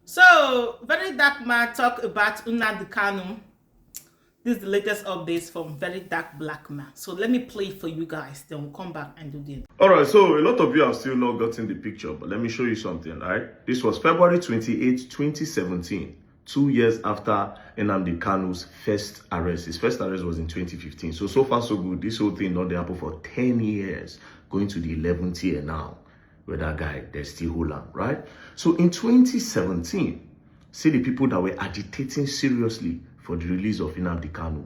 So, very dark man talk about Nnamdi Kanu. This is the latest updates from Very Dark Black Man. So let me play it for you guys. Then we'll come back and do the. All right, so a lot of you have still not gotten the picture, but let me show you something, right? This was February 28, 2017, 2 years after Nnamdi Kanu's first arrest. His first arrest was in 2015. So far, so good. This whole thing not happened for 10 years, going to the 11th year now, where that guy, they're still holding, right? So in 2017, see the people that were agitating seriously for the release of Nnamdi Kanu.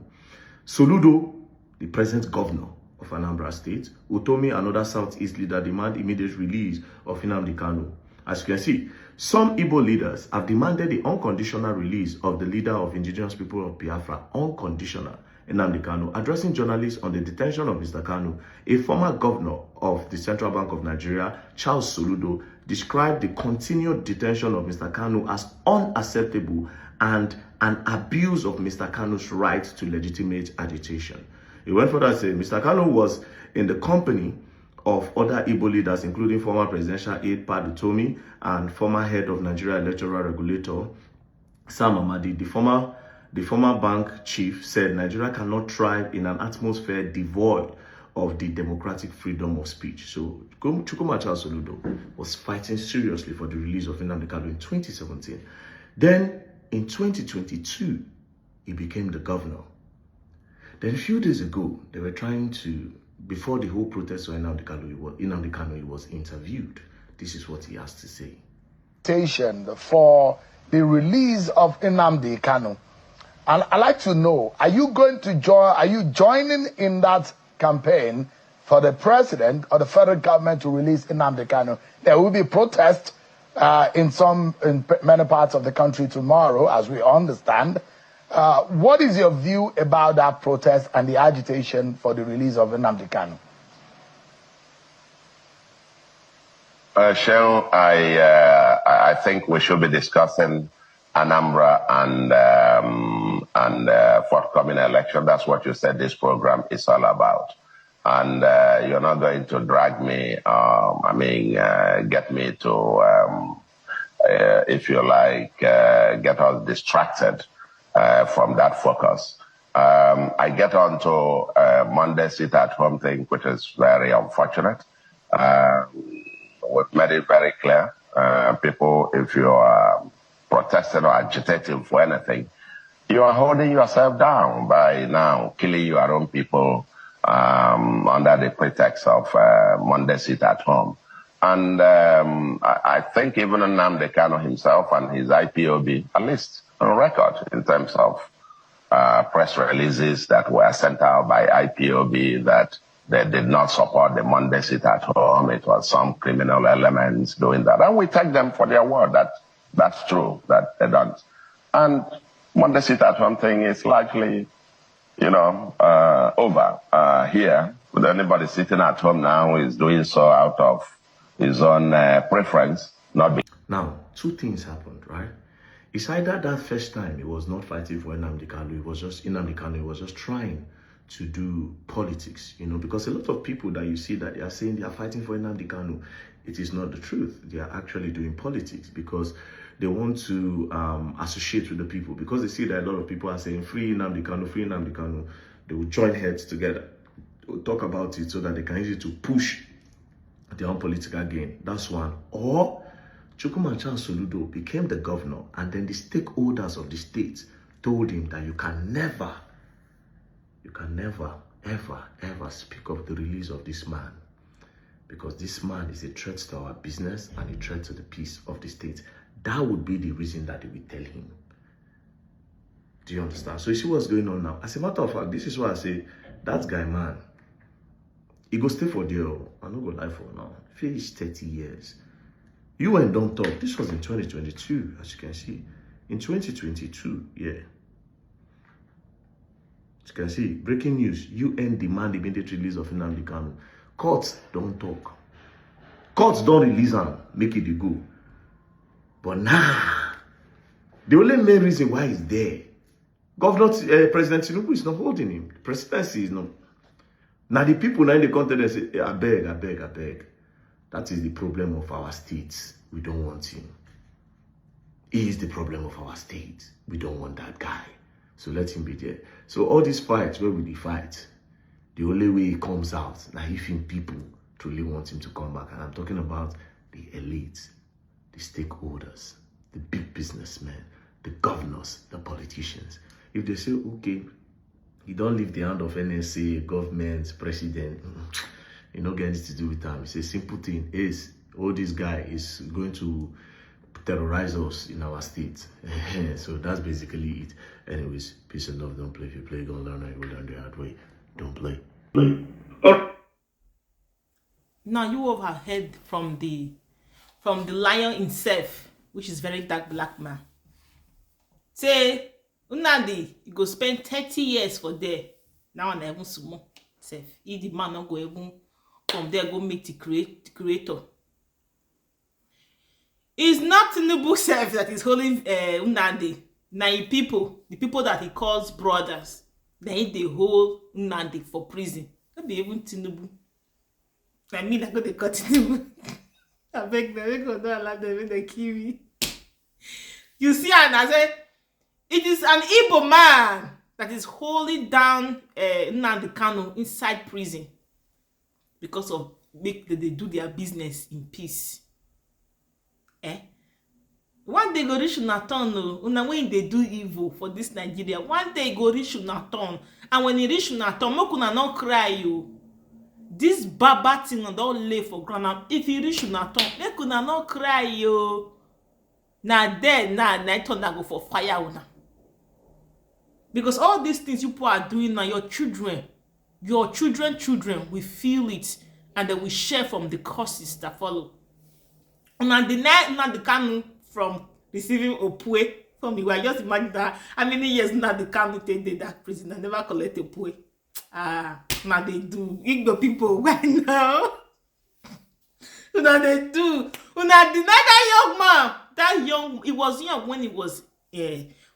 Soludo, the present governor of Anambra State, Utomi, another Southeast leader, demand immediate release of Nnamdi Kanu. As you can see, some Igbo leaders have demanded the unconditional release of the leader of indigenous people of Biafra, unconditional, Nnamdi Kanu. Addressing journalists on the detention of Mr. Kanu, a former governor of the Central Bank of Nigeria, Charles Soludo, described the continued detention of Mr. Kanu as unacceptable and an abuse of Mr. Kanu's right to legitimate agitation. He went further to say Mr. Kanu was in the company of other Igbo leaders, including former presidential aide Pat Utomi and former head of Nigeria Electoral Regulator Sam Amadi. The former bank chief said Nigeria cannot thrive in an atmosphere devoid of the democratic freedom of speech. So Chukwuma Charles Soludo was fighting seriously for the release of Nnamdi Kanu in 2017. Then in 2022, he became the governor. Then a few days ago, they were trying to, before the whole protest of Nnamdi Kanu, he was interviewed. This is what he has to say. For the release of Nnamdi Kanu. And I'd like to know, are you joining in that campaign for the president or the federal government to release Nnamdi Kanu? There will be protests in many parts of the country tomorrow, as we understand. What is your view about that protest and the agitation for the release of Nnamdi Kanu? Shell, I think we should be discussing Anambra and forthcoming election. That's what you said this program is all about. And you're not going to drag me, get me to, if you like, get us distracted from that focus. I get on to Monday sit at home thing, which is very unfortunate. We've made it very clear. People, if you are protesting or agitating for anything, you are holding yourself down by now killing your own people under the pretext of Monday sit at home. And I think even Nnamdi Kanu himself and his IPOB, at least on record in terms of press releases that were sent out by IPOB that they did not support the Monday sit at home. It was some criminal elements doing that. And we take them for their word that that's true, that they don't. And Monday sit at home thing is likely, over here. With anybody sitting at home now is doing so out of his own preference, not be. Now, two things happened, right? It's either that first time he was not fighting for Nnamdi Kanu, Nnamdi Kanu was just trying to do politics, because a lot of people that you see that they are saying they are fighting for Nnamdi Kanu, it is not the truth. They are actually doing politics because they want to associate with the people, because they see that a lot of people are saying free Nnamdi Kanu, free Nnamdi Kanu. They will join heads together, they will talk about it so that they can use it to push their own political gain. That's one. Or Chukwuma Charles Soludo became the governor, and then the stakeholders of the state told him that you can never, ever speak of the release of this man, because this man is a threat to our business and a threat to the peace of the state. That would be the reason that they will tell him. Do you understand? So you see what's going on now? As a matter of fact, this is why I say, that guy, man, he go stay for there. I'm not going to lie for now. Finish 30 years. You and don't talk. This was in 2022, as you can see. In 2022, yeah. As you can see, breaking news. UN demand immediate release of Nnamdi Kanu. Courts don't talk. Courts don't release him, make it go. But nah, the only main reason why he's there, President Tinubu is not holding him. The presidency is not. Now the people now in the country, they say, I beg. That is the problem of our states. We don't want him. He is the problem of our state. We don't want that guy. So let him be there. So all these fights, where will he fight? The only way he comes out, now if people truly want him to come back. And I'm talking about the elites, the stakeholders, the big businessmen, the governors, the politicians. If they say, okay, you don't leave the hand of NSA, government, president, you don't get anything to do with them. It's a simple thing. Is all this guy is going to terrorize us in our state. So that's basically it. Anyways, peace and love. Don't play. If you play, gonna learn. I will learn the hard way. Don't play. Now you overheard from the lion himself, which is very dark black man. Say Nnamdi, you go spend 30 years for there. Now and even sumo self. If the man not go even from there go meet the creator. It's not Tinubu self that is holding Nnamdi. Now the people that he calls brothers, then they hold Nnamdi for prison. Not be even Tinubu. I mean, I'm going to cut Tinubu. I beg them, they go don't allow them, they kill me. You see, and I said, it is an Igbo man that is holding down Nnamdi Kanu inside prison because of they do their business in peace. One day go reach una turn una when they do evil for this Nigeria. One day go reach una turn, and when he reach una turn, make una not cry you. This baba thing don't lay for ground. If he reach una turn, make una not cry you. Now there, now turn go for fire una. Because all these things you people are doing now, your children will feel it, and they will share from the causes that follow. Una deny Nnamdi Kanu from receiving Opue from you. I just imagine that how many years Nnamdi Kanu did that prison and never collect Opue. Now they do. Igbo people right now. Now they do. Una deny that young man. That young, he was young when he was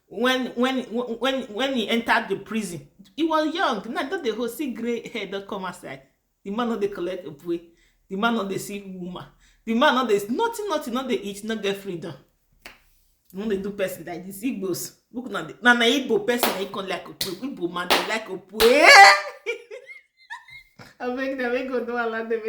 when he entered the prison. He was young. Now that the whole see gray hair don't come outside. The man not they collect Opue. The man not they see woman. The man not they nothing, not they eat, not get freedom. No they do person like this. Igbos. Look na Igbo person they can like Opue. Igbo man they like Opue. I make them go do a lot of